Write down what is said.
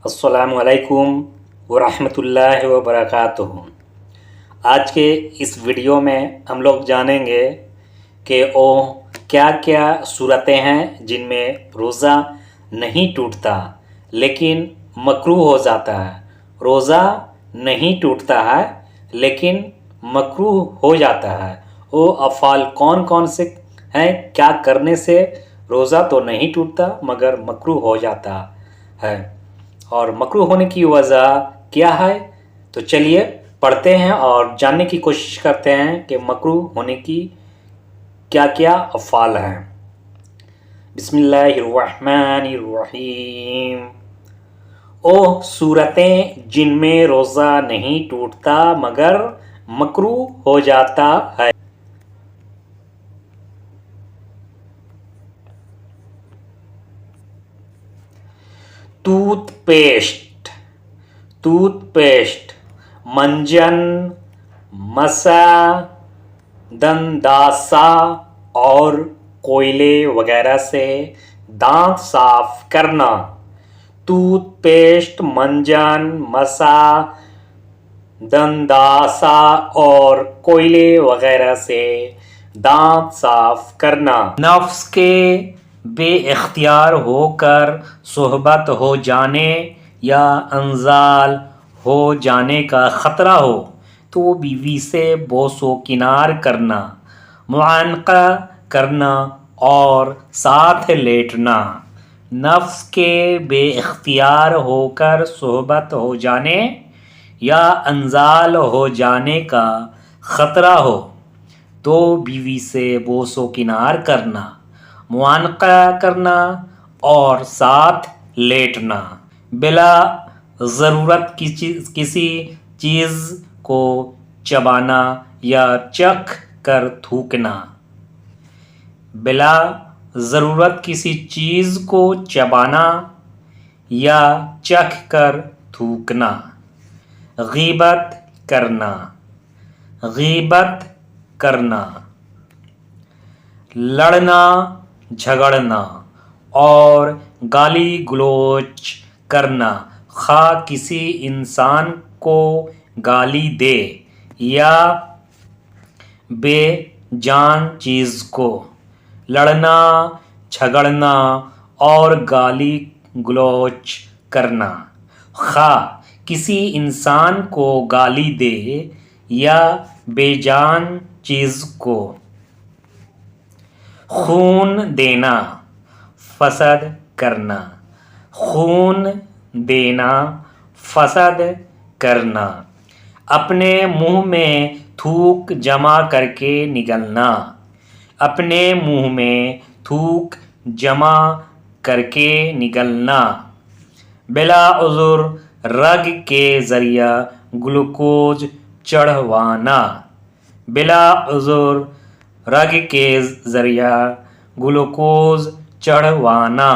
السلام علیکم ورحمۃ اللہ وبرکاتہ۔ آج کے اس ویڈیو میں ہم لوگ جانیں گے کہ وہ کیا کیا صورتیں ہیں جن میں روزہ نہیں ٹوٹتا لیکن مکروہ ہو جاتا ہے۔ روزہ نہیں ٹوٹتا ہے لیکن مکروہ ہو جاتا ہے۔ وہ افعال کون کون سے ہیں؟ کیا کرنے سے روزہ تو نہیں ٹوٹتا مگر مکروہ ہو جاتا ہے، اور مکروہ ہونے کی وجہ کیا ہے؟ تو چلیے پڑھتے ہیں اور جاننے کی کوشش کرتے ہیں کہ مکروہ ہونے کی کیا کیا افعال ہیں۔ بسم اللہ الرحمن الرحیم۔ وہ صورتیں جن میں روزہ نہیں ٹوٹتا مگر مکروہ ہو جاتا ہے۔ ٹوتھ پیسٹ، منجن، مسا، دنداسا اور کوئلے وغیرہ سے دانت صاف کرنا۔ ٹوتھ پیسٹ، منجن، مسا، دنداسا اور کوئلے وغیرہ سے دانت صاف کرنا۔ نفس کے بے اختیار ہو کر صحبت ہو جانے یا انزال ہو جانے کا خطرہ ہو تو بیوی سے بوس و کنار کرنا، معانقہ کرنا اور ساتھ لیٹنا۔ نفس کے بے اختیار ہو کر صحبت ہو جانے یا انزال ہو جانے کا خطرہ ہو تو بیوی سے بوس و کنار کرنا، معانقہ کرنا اور ساتھ لیٹنا۔ بلا ضرورت کسی چیز کو چبانا یا چکھ کر تھوکنا۔ بلا ضرورت کسی چیز کو چبانا یا چکھ کر تھوکنا۔ غیبت کرنا، لڑنا جھگڑنا اور گالی گلوچ کرنا، خواہ کسی انسان کو گالی دے یا بے جان چیز کو۔ لڑنا، جھگڑنا اور گالی گلوچ کرنا، خواہ کسی انسان کو گالی دے یا بے جان چیز کو۔ خون دینا، فساد کرنا، اپنے منہ میں تھوک جمع کر کے نگلنا۔ اپنے منہ میں تھوک جمع کر کے نگلنا۔ بلا عذر رگ کے ذریعہ گلوکوز چڑھوانا۔ بلا عذر رگ کے ذریعہ گلوکوز چڑھوانا۔